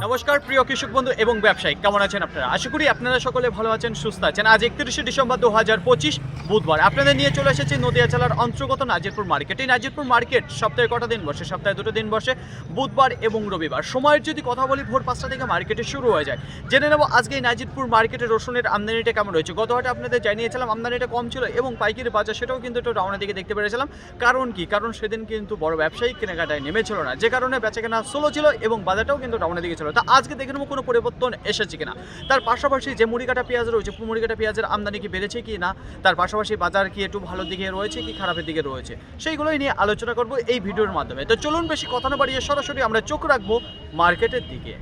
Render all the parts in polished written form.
নমস্কার প্রিয় কৃষক বন্ধু এবং ব্যবসায়ী, কেমন আছেন আপনারা? আশা করি আপনারা সকলে ভালো আছেন, সুস্থ আছেন। আজ 31শে ডিসেম্বর 2025 বুধবার আপনাদের নিয়ে চলে এসেছি নদিয়া জেলার অন্তর্গত নাজিরপুর মার্কেট। এই নাজিরপুর মার্কেট সপ্তাহে কটা দিন বসে? সপ্তাহে 2 দিন বসে, বুধবার এবং রবিবার। সময়ের যদি কথা বলি, ভোর 5টা থেকে মার্কেটে শুরু হয়ে যায়। জেনে নেব আজকে এই নাজিরপুর মার্কেটে রসুনের আমদানিটা কেমন রয়েছে। গত হাটে আপনাদের জানিয়েছিলাম আমদানিটা কম ছিল এবং পাইকারি বাজার সেটাও কিন্তু একটু ডাউনের দিকে দেখতে পেরেছিলাম। কারণ কি? কারণ সেদিন কিন্তু বড় ব্যবসায়ী কেনাকাটায় নেমেছিল না, যে কারণে বেচাকেনা স্লো ছিল এবং বাজারটাও কিন্তু ডাউনের দিকে ছিল। তা আজকে দেখে নেব কোনো পরিবর্তন এসেছে কিনা। তার পাশাপাশি যে মুড়িকাটা পেঁয়াজ রয়েছে, মুড়িকাটা পেঁয়াজের আমদানি কি বেড়েছে কি না, তার পাশাপাশি বাজার কি একটু ভালো দিকে রয়েছে কি খারাপের দিকে রয়েছে, সেইগুলোই নিয়ে আলোচনা করব এই ভিডিওর মাধ্যমে। তো চলুন বেশি কথা না বাড়িয়ে সরাসরি আমরা চোখ রাখবো মার্কেটের দিকে।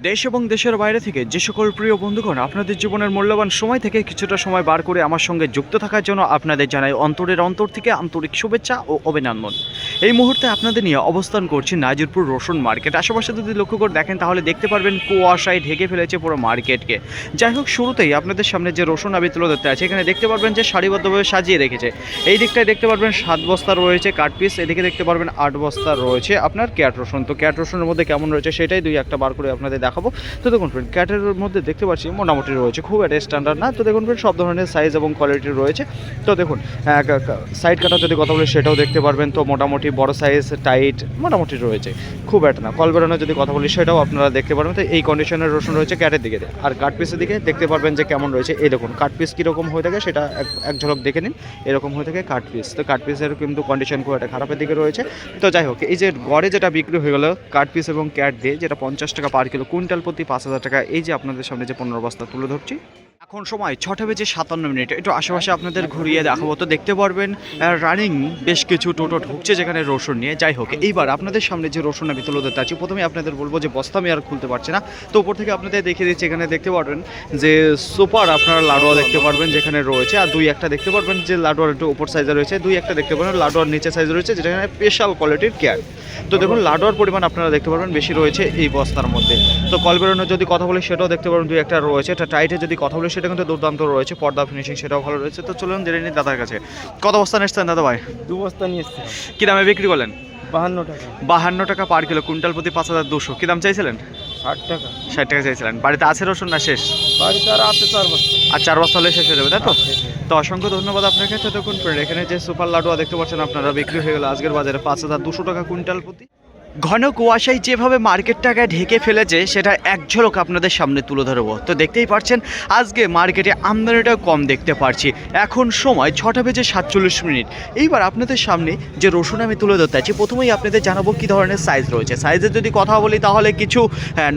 দেশ এবং দেশের বাইরে থেকে যে সকল প্রিয় বন্ধুগণ আপনাদের জীবনের মূল্যবান সময় থেকে কিছুটা সময় বার করে আমার সঙ্গে যুক্ত থাকার জন্য আপনাদের জানাই অন্তরের অন্তর থেকে আন্তরিক শুভেচ্ছা ও অভিনন্দন। এই মুহূর্তে আপনাদের নিয়ে অবস্থান করছি নাজিরপুর রসুন মার্কেট। আশেপাশে যদি লক্ষ্য করে দেখেন তাহলে দেখতে পারবেন কুয়াশায় ঢেকে ফেলেছে পুরো মার্কেটকে। যাই হোক, শুরুতেই আপনাদের সামনে যে রসুন আমি তুলে ধরতে আছে, এখানে দেখতে পারবেন যে সারিবদ্ধভাবে সাজিয়ে রেখেছে। এই দিকটায় দেখতে পারবেন 7 বস্তা রয়েছে কাট পিস, এদিকে দেখতে পারবেন 8 বস্তা রয়েছে আপনার ক্যাট রসুন। তো ক্যাট রসুনের মধ্যে কেমন রয়েছে সেটাই দুই একটা বার করে আপনাদের দেখাবো। তো দেখুন ফ্রেন্ড, ক্যাটের মধ্যে দেখতে পাচ্ছি মোটামুটি রয়েছে, খুব একটা স্ট্যান্ডার্ড না। তো দেখুন ফ্রেন্ড, সব ধরনের সাইজ এবং কোয়ালিটি রয়েছে। তো দেখুন সাইড কাটা যদি কথা বলি সেটাও দেখতে পারবেন। তো মোটামুটি বড় সাইজ টাইট মোটামুটি রয়েছে, খুব একটা না। কল বেরোনো যদি কথা বলি সেটাও আপনারা দেখতে পারবেন। তো এই কন্ডিশনের রসুন রয়েছে ক্যাটের দিকে। আর কাট পিসের দিকে দেখতে পারবেন যে কেমন রয়েছে। এই দেখুন কাট পিস কীরকম হয়ে থাকে সেটা এক ঝলক দেখে নিন। এরকম হয়ে থাকে কাট পিস। তো কাট পিসের কিন্তু কন্ডিশন খুব একটা খারাপের দিকে রয়েছে। তো যাই হোক, এই যে গড়ে যেটা বিক্রি হয়ে গেল কাট পিস এবং ক্যাট দিয়ে, যেটা 50 টাকা পার কিলো, কুইন্টাল প্রতি 5,000 টাকা, এই যে আপনাদের সামনে যে 15 বস্তা তুলে ধরছি। এখন সময় 6:57। একটু আশেপাশে আপনাদের ঘুরিয়ে দেখাবো। তো দেখতে পারবেন রানিং বেশ কিছু টোটো ঢুকছে যেখানে রসুন নিয়ে। যাই হোক, এইবার আপনাদের সামনে যে রসুন আমি তুলে ধরতে আছি, প্রথমে আপনাদের বলবো যে বস্তা আমি আর খুলতে পারছি না। তো উপর থেকে আপনাদের দেখিয়ে দিচ্ছি। এখানে দেখতে পারবেন যে সুপার আপনারা লাডুয়া দেখতে পারবেন যেখানে রয়েছে, আর দুই একটা দেখতে পারবেন যে লাডুয়ার একটু উপর সাইজে রয়েছে, দুই একটা দেখতে পারবেন লাডুয়ার নিচে সাইজে রয়েছে, যেখানে স্পেশাল কোয়ালিটির কেয়ার। তো দেখুন লাডুয়ার পরিমাণ আপনারা দেখতে পারবেন বেশি রয়েছে এই বস্তার মধ্যে। তো কল বেরোনোর যদি কথা বলি সেটাও দেখতে পারবেন দুই একটা রয়েছে। এটা টাইটের যদি কথা বলি সেটা কিন্তু দুর্দান্ত রয়েছে, পর্দা ফিনিশিং সেটাও ভালো রয়েছে। তো চলুন জেনে নিন দাদার কাছে। কত বস্তা নিচ্ছেন দাদা ভাই? 2 বস্তা নিয়ে এসেছিলাম। কী দামে বিক্রি করলেন? 52 টাকা। 52 টাকা পার কিলো, কুইন্টাল প্রতি 5,200। কী দাম চাইছিলেন? 60 টাকা। 60 টাকা চাইছিলেন। বাড়িতে আছে রসুন না শেষ? বাড়িতে আর আছে 4 বস্তা। আর 4 বস্তা হলে শেষ হয়ে যাবে, তাই তো? তো অসংখ্য ধন্যবাদ আপনাকে। তো দেখুন এখানে যে সুপার লাডুয়া দেখতে পাচ্ছেন আপনারা, বিক্রি হয়ে গেল আজকের বাজারে 5,200 টাকা কুইন্টাল প্রতি। ঘন কুয়াশায় যেভাবে মার্কেটটাকে ঢেকে ফেলেছে সেটা এক ঝলক আপনাদের সামনে তুলে ধরবো। তো দেখতেই পাচ্ছেন আজকে মার্কেটে আমদানিটাও কম দেখতে পাচ্ছি। এখন সময় 6:47। এইবার আপনাদের সামনে যে রসুন আমি তুলে ধরতে আছি, প্রথমেই আপনাদের জানাবো কী ধরনের সাইজ রয়েছে। সাইজের যদি কথা বলি তাহলে কিছু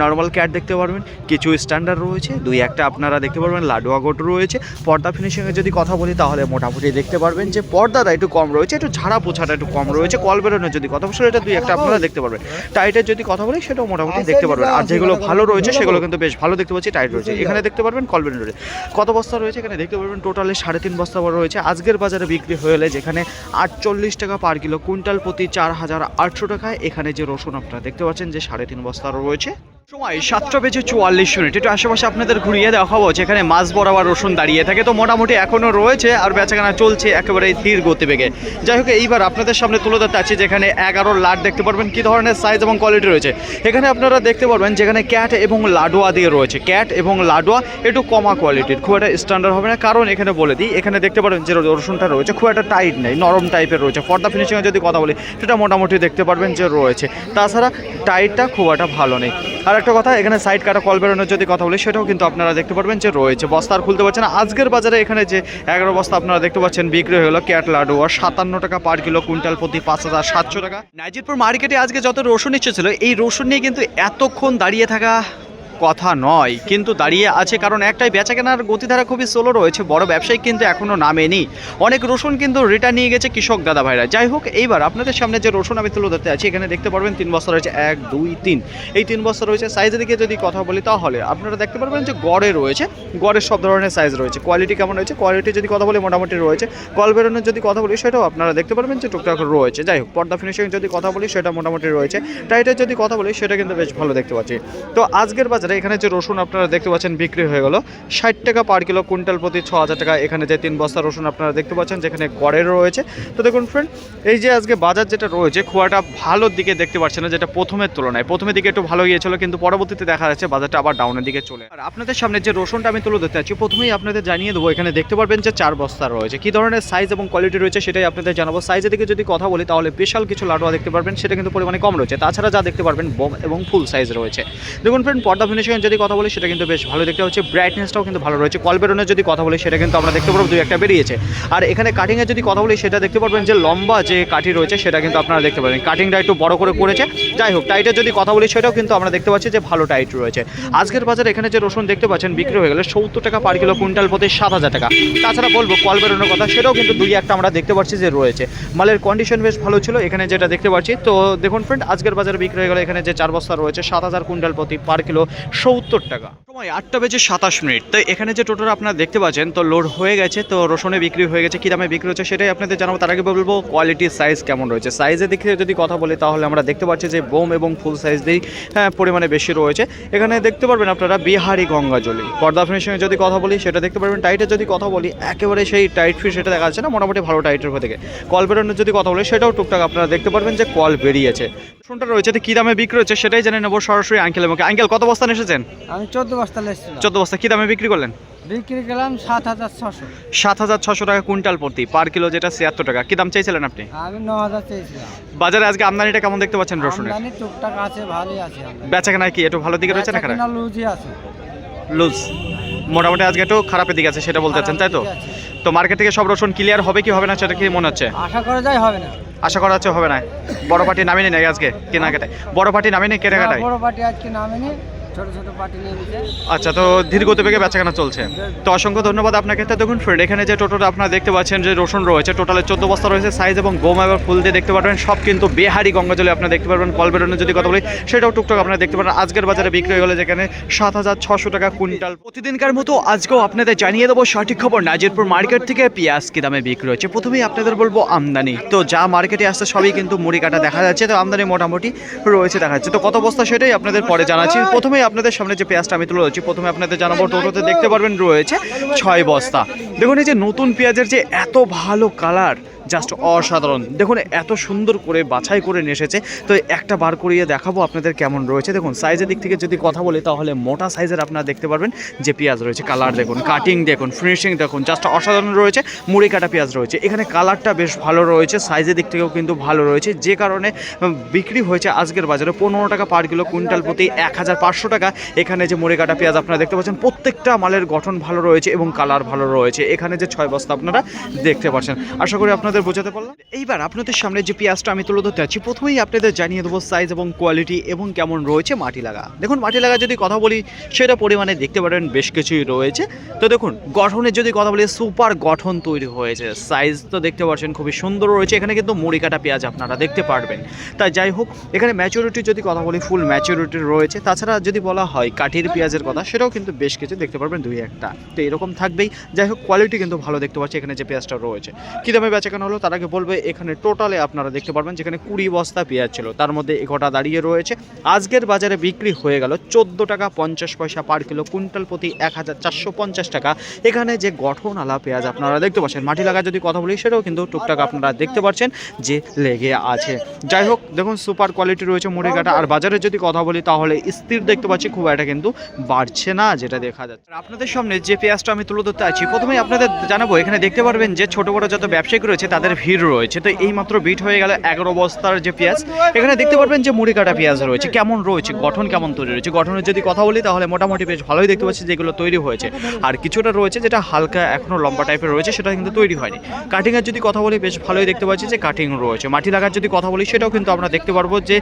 নর্মাল ক্যাট দেখতে পারবেন, কিছু স্ট্যান্ডার্ড রয়েছে, দুই একটা আপনারা দেখতে পারবেন লাডুয়া গোট রয়েছে। পর্দা ফিনিশিংয়ে যদি কথা বলি তাহলে মোটামুটি দেখতে পারবেন যে পর্দাটা একটু কম রয়েছে, একটু ঝাড়া পোছাটা একটু কম রয়েছে। কল বেরোনোর যদি কথা বলি সেটা দুই একটা আপনারা দেখতে পারবেন। টাইটের যদি কথা বলি সেটাও মোটামুটি দেখতে পারবেন। আর যেগুলো ভালো রয়েছে সেগুলো কিন্তু বেশ ভালো দেখতে পাচ্ছি, টাইট রয়েছে। এখানে দেখতে পারবেন কলবেন রয়েছে। কত বস্তা রয়েছে এখানে দেখতে পারবেন, টোটালে 3.5 বস্তা রয়েছে। আজকের বাজারে বিক্রি হয়ে যেখানে 48 টাকা পার কিলো, কুইন্টাল প্রতি 4,800 টাকায় এখানে যে রসুন আপনারা দেখতে পাচ্ছেন যে 3.5 বস্তা রয়েছে। সময় 7:44। একটু আশেপাশে আপনাদের ঘুরিয়ে দেখাবো যেখানে মাছ বরাবর রসুন দাঁড়িয়ে থাকে। তো মোটামুটি এখনও রয়েছে আর বেচাকেনা চলছে একেবারে ধীর গতিবেগে। যাই হোক, এইবার আপনাদের সামনে তুলে ধরতে আছি যেখানে 11 লাট দেখতে পারবেন কী ধরনের সাইজ এবং কোয়ালিটি রয়েছে। এখানে আপনারা দেখতে পারবেন যেখানে ক্যাট এবং লাডুয়া দিয়ে রয়েছে। ক্যাট এবং লাডুয়া একটু কমা কোয়ালিটির, খুব একটা স্ট্যান্ডার্ড হবে না। কারণ এখানে বলে দিই, এখানে দেখতে পারবেন যে রসুনটা রয়েছে খুব একটা টাইট নেই, নরম টাইপের রয়েছে। পর্দা ফিনিশিংয়ে যদি কথা বলি সেটা মোটামুটি দেখতে পারবেন যে রয়েছে। তাছাড়া টাইটটা খুব একটা ভালো নেই। আর একটা কথা, এখানে সাইড কাটা কল বেরোনোর যদি কথা বলি সেটাও কিন্তু আপনারা দেখতে পারবেন যে রয়েছে। বস্তা আর খুলতে পারছেন না। আজকের বাজারে এখানে যে 11 বস্তা আপনারা দেখতে পাচ্ছেন বিক্রি হয়ে গেল ক্যাট লাডুয়া 57 টাকা পার কিলো, কুইন্টাল প্রতি 5,700 টাকা। নাজিরপুর মার্কেটে আজকে যত রসুন ইচ্ছে ছিল, এই রসুন নিয়ে কিন্তু এতক্ষণ দাঁড়িয়ে থাকা কথা নয়, কিন্তু দাঁড়িয়ে আছে। কারণ একটাই, বেচা কেনার গতিধারা খুবই স্লো রয়েছে, বড় ব্যবসায়ী কিন্তু এখনও নামেনি। অনেক রসুন কিন্তু রিটার্ন নিয়ে গেছে কৃষক দাদা ভাইরা। যাই হোক, এইবার আপনাদের সামনে যে রসুন আমি তুলে ধরতে আছি, এখানে দেখতে পারবেন 3 বস্তা রয়েছে, 1 2 3, এই 3 বস্তা রয়েছে। সাইজের দিকে যদি কথা বলি তাহলে আপনারা দেখতে পারবেন যে গড়ে রয়েছে, গড়ের সব ধরনের সাইজ রয়েছে। কোয়ালিটি কেমন রয়েছে, কোয়ালিটি যদি কথা বলি মোটামুটি রয়েছে। কল বেরোনোর যদি কথা বলি সেটাও আপনারা দেখতে পারবেন যে টুকটাক রয়েছে। যাই হোক, পর্দা ফিনিশিং যদি কথা বলি সেটা মোটামুটি রয়েছে। টাইটের যদি কথা বলি সেটা কিন্তু বেশ ভালো দেখতে পাচ্ছি। তো আজকের বাজারে বাজারে এখানে যে রসুন আপনারা দেখতে পাচ্ছেন বিক্রি হয়ে গেল 60 টাকা পার কিলো, কুইন্টাল প্রতি 6000 টাকা। এখানে যে 3 বস্তা রসুন আপনারা দেখতে পাচ্ছেন যেখানে গড়ের রয়েছে। তো দেখুন ফ্রেন্ড, এই যে আজকে বাজার যেটা রয়েছে খুব একটা ভালোর দিকে দেখতে পাচ্ছেন না, যেটা প্রথমের তুলনায়। প্রথমের দিকে একটু ভালো গিয়েছিল, কিন্তু পরবর্তীতে দেখা যাচ্ছে বাজারটা আবার ডাউনের দিকে চলে। আর আপনাদের সামনে যে রসুনটা আমি তুলে ধরতে চাচ্ছি, প্রথমেই আপনাদের জানিয়ে দেবো এখানে দেখতে পারবেন যে 4 বস্তা রয়েছে। কী ধরনের সাইজ এবং কোয়ালিটি রয়েছে সেটাই আপনাদের জানাবো। সাইজের দিকে যদি কথা বলি তাহলে বিশাল কিছু লাডুয়া দেখতে পারবেন, সেটা কিন্তু পরিমাণে কম রয়েছে। তাছাড়া যা দেখতে পারবেন বোম এবং ফুল সাইজ রয়েছে। দেখুন ফ্রেন্ড, পর্দা ফিনিশিংয়ের যদি কথা বলি সেটা কিন্তু বেশ ভালো দেখতে হচ্ছে। ব্রাইটনেসটাও কিন্তু ভালো রয়েছে। কল বেরোনের যদি কথা বলি সেটা কিন্তু আমরা দেখতে পারবো 2-1টা বেরিয়েছে। আর এখানে কাটিংয়ের যদি কথা বলি সেটা দেখতে পারবেন যে লম্বা যে কাঠি রয়েছে সেটা কিন্তু আপনারা দেখতে পাবেন। কাটিংটা একটু বড় করে করেছে। যাই হোক, টাইটের যদি কথা বলি সেটাও কিন্তু আমরা দেখতে পাচ্ছি যে ভালো টাইট রয়েছে। আজকের বাজারে এখানে যে রসুন দেখতে পাচ্ছেন বিক্রি হয়ে গেলে 70 টাকা পার কিলো, কুইন্টাল প্রতি 7000 টাকা। তাছাড়া বলবো কল বেরোনোর কথা, সেটাও কিন্তু 2-1টা আমরা দেখতে পাচ্ছি যে রয়েছে। মালের কন্ডিশন বেশ ভালো ছিল এখানে যেটা দেখতে পাচ্ছি। তো দেখুন ফ্রেন্ড, আজকের বাজারে বিক্রি হয়ে গেলে এখানে যে 4 বস্তা রয়েছে 7000, কুইন্টাল প্রতি পার কিলো 70 টাকা। সময় 8:27 তো এখানে যে টোটোটা আপনারা দেখতে পাচ্ছেন তো লোড হয়ে গেছে। তো রসুনে বিক্রি হয়ে গেছে। কী দামে বিক্রি হচ্ছে সেটাই আপনাদের জানাবো। তার আগে বলবো কোয়ালিটি সাইজ কেমন রয়েছে। সাইজের দিক থেকে যদি কথা বলি তাহলে আমরা দেখতে পাচ্ছি যে বোম এবং ফুল সাইজ দিয়েই পরিমাণে বেশি রয়েছে। এখানে দেখতে পারবেন আপনারা বিহারি গঙ্গাজলি। পর্দা ফিনিশিংয়ে যদি কথা বলি সেটা দেখতে পারবেন। টাইটের যদি কথা বলি একেবারে সেই টাইট ফিট সেটা দেখা যাচ্ছে না, মোটামুটি ভালো টাইটের থেকে। কল বেরোনোর যদি কথা বলি সেটাও টুকটাক আপনারা দেখতে পারবেন যে কল বেরিয়েছে। রসুনটা রয়েছে কী দামে বিক্রি হচ্ছে সেটাই জেনে নেবো সরাসরি আঙ্কেলের মুখে। আঙ্কেল, কত বস্তা এসেছেন? আমি 14 বস্তা এসেছিলাম। 14 বস্তা। কী দামে বিক্রি করলেন? বিক্রি করলাম 7600। 7600 টাকা কুইন্টাল প্রতি, পার কিলো যেটা 76 টাকা। কী দাম চাইছিলেন আপনি? আমি 9000 চেয়েছিলাম। বাজারে আজকে আমদানিটা কেমন দেখতে পাচ্ছেন রসুনের? আমদানি টুকটাক আছে, ভালোই আছে। বেচাকেনা কি একটু ভালো দিকে রয়েছে না খারাপ? লুজই আছে। লুজ মোটামুটি আজকে একটু খারাপের দিকে আছে সেটা বলতে চাচ্ছেন, তাই তো? তো মার্কেট থেকে সব রসুন ক্লিয়ার হবে কি হবে না সেটা কি মনে হচ্ছে? আশা করা যায় হবে না। আশা করা হচ্ছে হবে না। বড় পার্টি নামিনি নাকি আজকে কেনাকাটায়? বড় পার্টি নামিনি কেনাকাটায়? বড় পার্টি আজকে নামেনি, ছোট ছোট পার্টি নিয়ে নিচ্ছে। আচ্ছা, তো ধীর গতি বেগে বেচাকেনা চলছে। তো অসংখ্য ধন্যবাদ আপনাকে। তো দেখুন ফ্রেন্ড, এখানে যে টোটোটা আপনারা দেখতে পাচ্ছেন যে রসুন রয়েছে, টোটালে 14 বস্তা রয়েছে। সাইজ এবং বোম এবং ফুল দিয়ে দেখতে পারবেন সব কিন্তু বিহারি গঙ্গাজলি আপনারা দেখতে পারবেন। কল বেরোনোর যদি কথা বলি সেটাও টুকটাক আপনারা দেখতে পারেন। আজকের বাজারে বিক্রি হয়ে গেলে যেখানে 7600 টাকা কুইন্টাল। প্রতিদিনকার মতো আজকেও আপনাদের জানিয়ে দেবো সঠিক খবর নাজিরপুর মার্কেট থেকে পেঁয়াজ কী দামে বিক্রি হচ্ছে। প্রথমেই আপনাদের বলবো আমদানি। তো যা মার্কেটে আসছে সবই কিন্তু মুড়ি কাটা দেখা যাচ্ছে। তো আমদানি মোটামুটি রয়েছে দেখা যাচ্ছে। তো কত বস্তা সেটাই আপনাদের পরে জানাচ্ছি। প্রথমেই আপনাদের সামনে যে পেঁয়াজটা আমি তুলে ধরছি, প্রথমে আপনাদের জানাবো টোটোতে দেখতে পারবেন রয়েছে 6 বস্তা। দেখুন এই যে নতুন পেঁয়াজের যে এত ভালো কালার, জাস্ট অসাধারণ। দেখুন এত সুন্দর করে বাছাই করে নিয়ে এসেছে। তো একটা বার করিয়ে দেখাবো আপনাদের কেমন রয়েছে। দেখুন সাইজের দিক থেকে যদি কথা বলি তাহলে মোটা সাইজের আপনারা দেখতে পারবেন যে পেঁয়াজ রয়েছে। কালার দেখুন, কাটিং দেখুন, ফিনিশিং দেখুন, জাস্ট অসাধারণ রয়েছে। মুড়ি কাটা পেঁয়াজ রয়েছে। এখানে কালারটা বেশ ভালো রয়েছে, সাইজের দিক থেকেও কিন্তু ভালো রয়েছে, যে কারণে বিক্রি হয়েছে আজকের বাজারে 15 টাকা পার কিলো, কুইন্টাল প্রতি 1500 টাকা। এখানে যে মুড়ি কাটা পেঁয়াজ আপনারা দেখতে পাচ্ছেন প্রত্যেকটা মালের গঠন ভালো রয়েছে এবং কালার ভালো রয়েছে। এখানে যে 6 বস্তা আপনারা দেখতে পাচ্ছেন, আশা করি আপনাদের বোঝাতে পারলাম। এইবার আপনাদের সামনে যে পেঁয়াজটা আমি তুলে ধরতে যাচ্ছি, প্রথমেই আপনাদের জানিয়ে দেবো সাইজ এবং কোয়ালিটি এবং কেমন রয়েছে মাটি লাগা। দেখুন মাটি লাগা যদি কথা বলি সেটা পরিমাণে দেখতে পারেন বেশ কিছুই রয়েছে। তো দেখুন গঠনের যদি কথা বলি সুপার গঠন তৈরি হয়েছে। সাইজ তো দেখতে পাচ্ছেন খুবই সুন্দর রয়েছে। এখানে কিন্তু মুড়ি কাটা পেঁয়াজ আপনারা দেখতে পারবেন। তাই যাই হোক, এখানে ম্যাচুরিটি যদি কথা বলি ফুল ম্যাচুরিটি রয়েছে। তাছাড়া যদি বলা হয় কাঠির পেঁয়াজের কথা সেটাও কিন্তু বেশ কিছু দেখতে পারবেন 2-1টা। তো এরকম থাকবেই। যাই হোক, কোয়ালিটি কিন্তু ভালো দেখতে পাচ্ছি এখানে যে পেঁয়াজটা রয়েছে। কী দামে বেচাকেনা হলো তার আগে বলবে, এখানে টোটালে আপনারা দেখতে পারবেন যেখানে 20 বস্তা পেঁয়াজ ছিল তার মধ্যে একটা দাঁড়িয়ে রয়েছে। আজকের বাজারে বিক্রি হয়ে গেল 14 টাকা 50 পয়সা পার কিলো, কুইন্টাল প্রতি 1450 টাকা। এখানে যে গঠন আলা পেঁয়াজ আপনারা দেখতে পাচ্ছেন। মাটি লাগা যদি কথা বলি সেটাও কিন্তু টুকটাক আপনারা দেখতে পাচ্ছেন যে লেগে আছে। যাই হোক, দেখুন সুপার কোয়ালিটি রয়েছে মুড়ি কাটা। আর বাজারে যদি কথা বলি তাহলে স্থির দেখতে পাচ্ছি, খুব একটা কিন্তু বাড়ছে না যেটা দেখা যাচ্ছে। আপনাদের সামনে যে পেঁয়াজটা আমি তুলে ধরতে আছি, প্রথমেই আপনাদের জানাবো এখানে দেখতে পারবেন যে ছোট বড় যত ব্যবসায়িক রয়েছে তাদের ভিড় রয়েছে। তো এই মাত্র বিট হয়ে গেল 11 বস্তার যে পেঁয়াজ। এখানে দেখতে পারবেন যে মুড়ি কাটা পেঁয়াজ রয়েছে। কেমন রয়েছে, গঠন কেমন তৈরি রয়েছে। গঠনের যদি কথা বলি তাহলে মোটামুটি বেশ ভালোই দেখতে পাচ্ছি যেগুলো তৈরি হয়েছে। আর কিছুটা রয়েছে যেটা হালকা এখনো লম্বা টাইপের রয়েছে, সেটা কিন্তু তৈরি হয়নি। কাটিংয়ের যদি কথা বলি বেশ ভালোই দেখতে পাচ্ছি যে কাটিং রয়েছে। মাটি লাগার যদি কথা বলি সেটাও কিন্তু আমরা দেখতে পারবো যে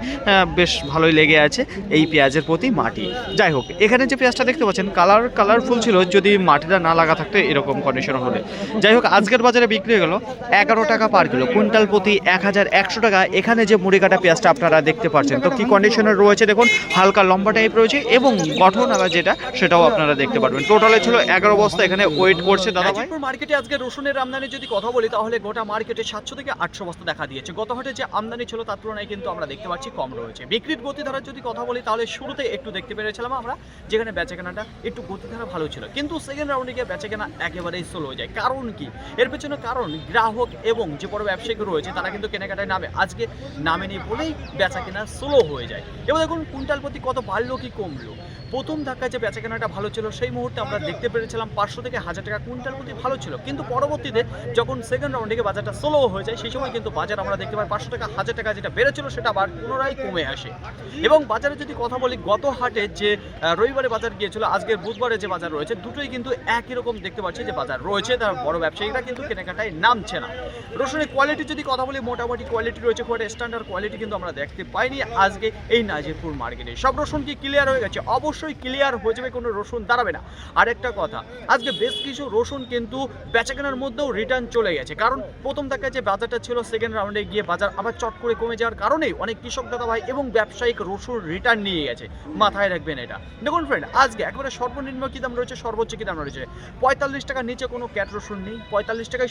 বেশ ভালোই লেগে আছে এই পেঁয়াজের প্রতি মাটি। যাই হোক, এখানে যে পেঁয়াজটা দেখতে পাচ্ছেন কালারফুল ছিল, যদি মাটিটা না লাগা থাকতো এরকম কন্ডিশন হলে। যাই হোক, আজকের বাজারে বিক্রি হয়ে গেল 11 টাকা পার কিলো, কুইন্টাল প্রতি 1100 টাকা। এখানে যে মুড়ি কাটা পেঁয়াজটা আপনারা দেখতে পাচ্ছেন, তো কি কন্ডিশনে রয়েছে দেখুন, হালকা লম্বা টাইপ রয়েছে এবং গঠন আবার যেটা সেটাও আপনারা দেখতে পারবেন। টোটালে ছিল 11 বস্তা এখানে ওয়েট করছে দাদা ভাই। মার্কেটে আজকে রসুনের আমদানি যদি কথা বলি তাহলে গোটা মার্কেটে 700 থেকে 800 বস্তা দেখা দিয়েছে। গত হাটে যে আমদানি ছিল তার তুলনায় কিন্তু আমরা দেখতে পাচ্ছি কম রয়েছে। বিক্রির গতিধারা যদি কথা বলি তাহলে শুরুতে একটু দেখতে পেরেছিলাম আমরা, যেখানে বেচাকেনাটা একটু গতিধারা ভালো ছিল, কিন্তু সেকেন্ড রাউন্ডে গিয়ে বেচাকেনা একেবারেই স্লো হয়ে যায়। কারণ কি? এর পেছনে কারণ গ্রাহক এবং যে বড় ব্যবসায়িক রয়েছে তারা কিন্তু কেনাকাটায় নামে, আজকে নামেনি বলেই বেচাকেনা স্লো হয়ে যায়। এবার দেখুন কুইন্টাল প্রতি কত বাড়লো কি কমলো। প্রথম ধাক্কায় যে বেচাকেনাটা ভালো ছিল সেই মুহূর্তে আমরা দেখতে পেরেছিলাম 500 থেকে 1000 টাকা কুইন্টাল প্রতি ভালো ছিল, কিন্তু পরবর্তীতে যখন সেকেন্ড রাউন্ডে গিয়ে বাজারটা স্লো হয়ে যায় সেই সময় কিন্তু বাজার আমরা দেখতে পাই 500 টাকা 1000 টাকা যেটা বেড়েছিল সেটা আবার পুনরায় কমে আসে। এবং বাজারে যদি কথা বলি, গত হাটে যে রবিবারে বাজার গিয়েছিল, আজকে বুধবারে যে বাজার রয়েছে, দুটোই কিন্তু একই রকম দেখতে পাচ্ছি যে বাজার রয়েছে, তার বড় ব্যবসায়ীরা কিন্তু কেনাকাটায় নামছে না। রসুনের কোয়ালিটি যদি কথা বলি, মোটামুটি কোয়ালিটি রয়েছে, খুব স্ট্যান্ডার্ড কোয়ালিটি কিন্তু আমরা দেখতে পাইনি আজকে এই নাজিরপুর মার্কেটে। সব রসুন কি ক্লিয়ার হয়ে গেছে? অবশ্যই ক্লিয়ার হয়ে যাবে, কোনো রসুন দাঁড়াবে না। আর একটা কথা, আজকে বেশ কিছু রসুন কিন্তু বেচাকেনার মধ্যেও রিটার্ন চলে গেছে, কারণ প্রথম দেখা যে বাজারটা ছিল সেকেন্ড রাউন্ডে গিয়ে বাজার আবার চট করে কমে যাওয়ার কারণেই অনেক কৃষক দাদা ভাই এবং ব্যবসায়িক রসুন রিটার্ন নিয়ে গেছে। মাথায় রাখবেন এটা। দেখুন ফ্রেন্ড, আজকে একেবারে সর্বনিম্ন কী দাম রয়েছে, সর্বোচ্চ কী দাম রয়েছে? 45 টাকার নিচে কোনো ক্যাট রসুন নেই। 45 টাকায়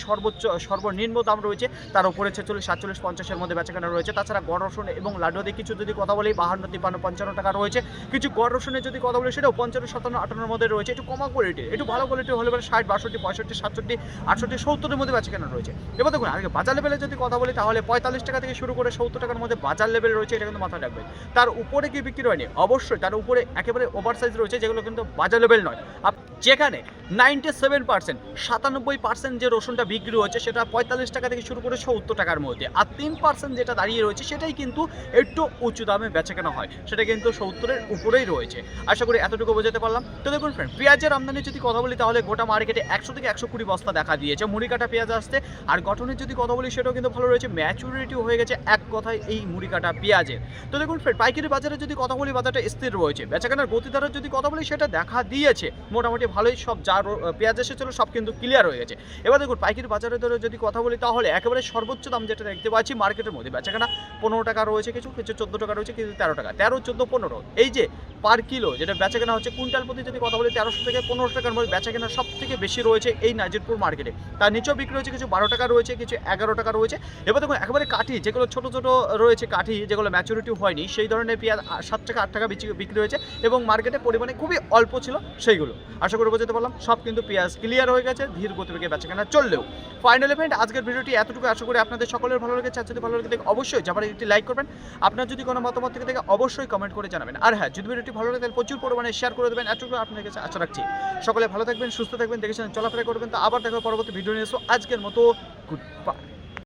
সর্বনিম্ন দাম রয়েছে, তার উপরে 46, 47, 50-এর মধ্যে বেচাকেনা রয়েছে। তাছাড়া গড় রসুন এবং লাডুতে কিছু যদি কথা বলি 52, 53, 55 টাকা রয়েছে। কিছু গড় রসুনের যদি কথা বলি সেটাও 55, 57, 58-এর মধ্যে রয়েছে। একটু কমা কোয়ালিটির, একটু ভালো কোয়ালিটির হলে 60, 62, 65, 67, 68, 70-এর মধ্যে বেচাকেনা রয়েছে। এবার দেখুন আগে বাজার লেভেলে যদি কথা বলি তাহলে 45 টাকা থেকে শুরু করে 70 টাকার মধ্যে বাজার লেভেল রয়েছে, এটা কিন্তু মাথায় রাখবেন। তার উপরে কি বিক্রি হয়নি? অবশ্যই তার উপরে একেবারে ওভার সাইজ রয়েছে, যেগুলো কিন্তু বাজার লেভেল নয়। যেখানে 97%, 97% যে রসুনটা বিক্রি হচ্ছে সেটা 45 টাকা থেকে শুরু করে 70 টাকার মধ্যে। আর 3% যেটা দাঁড়িয়ে রয়েছে সেটাই কিন্তু একটু উঁচু দামে বেচাকেনা হয়, সেটা কিন্তু 70-এর উপরেই রয়েছে। আশা করি এতটুকু বোঝাতে পারলাম। তো দেখুন ফ্রেন্ড, পেঁয়াজের আমদানি যদি কথা বলি তাহলে গোটা মার্কেটে 100 থেকে 120 বস্তা দেখা দিয়েছে মুড়ি কাটা পেঁয়াজ আসতে। আর গঠনের যদি কথা বলি সেটাও কিন্তু ভালো রয়েছে, ম্যাচুরিটি হয়ে গেছে এক কথায় এই মুড়ি কাটা পেঁয়াজের। তো দেখুন ফ্রেন্ড, পাইকারি বাজারে যদি কথা বলি বাজারটা স্থির রয়েছে। বেচাকেনার গতিধারার যদি কথা বলি সেটা দেখা দিয়েছে মোটামুটি ভালোই, সব যা পেঁয়াজ এসেছিল সব কিন্তু ক্লিয়ার হয়ে গেছে। এবার দেখুন পাইকারি বাজারের দরে যদি কথা বলি তাহলে একেবারে সর্বোচ্চ দাম যেটা দেখতে পাচ্ছি মার্কেটের মধ্যে বেচাকেনা 15 টাকা রয়েছে, কিছু 14 টাকা রয়েছে, কিছু 13 টাকা, 13, 14, 15 এই যে পার কিলো যেটা বেচাকেনা হচ্ছে। কুইন্টাল প্রতি যদি কথা বলি 1300 থেকে 1500 টাকার মধ্যে বেচাকেনা সব থেকে বেশি রয়েছে এই নাজিরপুর মার্কেটে। তার নিচেও বিক্রি হয়েছে, কিছু 12 টাকা রয়েছে, কিছু 11 টাকা রয়েছে। এবার দেখুন একেবারে কাঠি যেগুলো ছোট ছোট রয়েছে, কাঠি যেগুলো ম্যাচুরিটি হয়নি, সেই ধরনের পেঁয়াজ 7 টাকা 8 টাকা বিক্রি হয়েছে এবং মার্কেটে পরিমাণে খুবই অল্প ছিল সেইগুলো। আশা করি বোঝাতে পারলাম। সব কিন্তু পেঁয়াজ ক্লিয়ার হয়ে গেছে, ধীর গতিবেগে বেচাকেনা চললেও। ফাইনাল ইভেন্ট আজকের ভিডিওটি এতটুকু। আশা করি আপনাদের সকলের ভালো লেগেছে। আর যদি ভালো লেগে থাকে অবশ্যই যাবার একটি লাইক করবেন। আপনার যদি কোনো মতামত থেকে থাকে অবশ্যই কমেন্ট করে জানাবেন। আর হ্যাঁ, যদি ভিডিওটি ভালো লাগে তাহলে প্রচুর পরিমাণে শেয়ার করে দেবেন। এতটুকু আপনার কাছে আশা রাখছি। সকলে ভালো থাকবেন, সুস্থ থাকবেন, দেখেছেন চলাফেরা করবেন। তো আবার দেখা পরবর্তী ভিডিও নিয়ে এসো। আজকের মতো গুড বাই।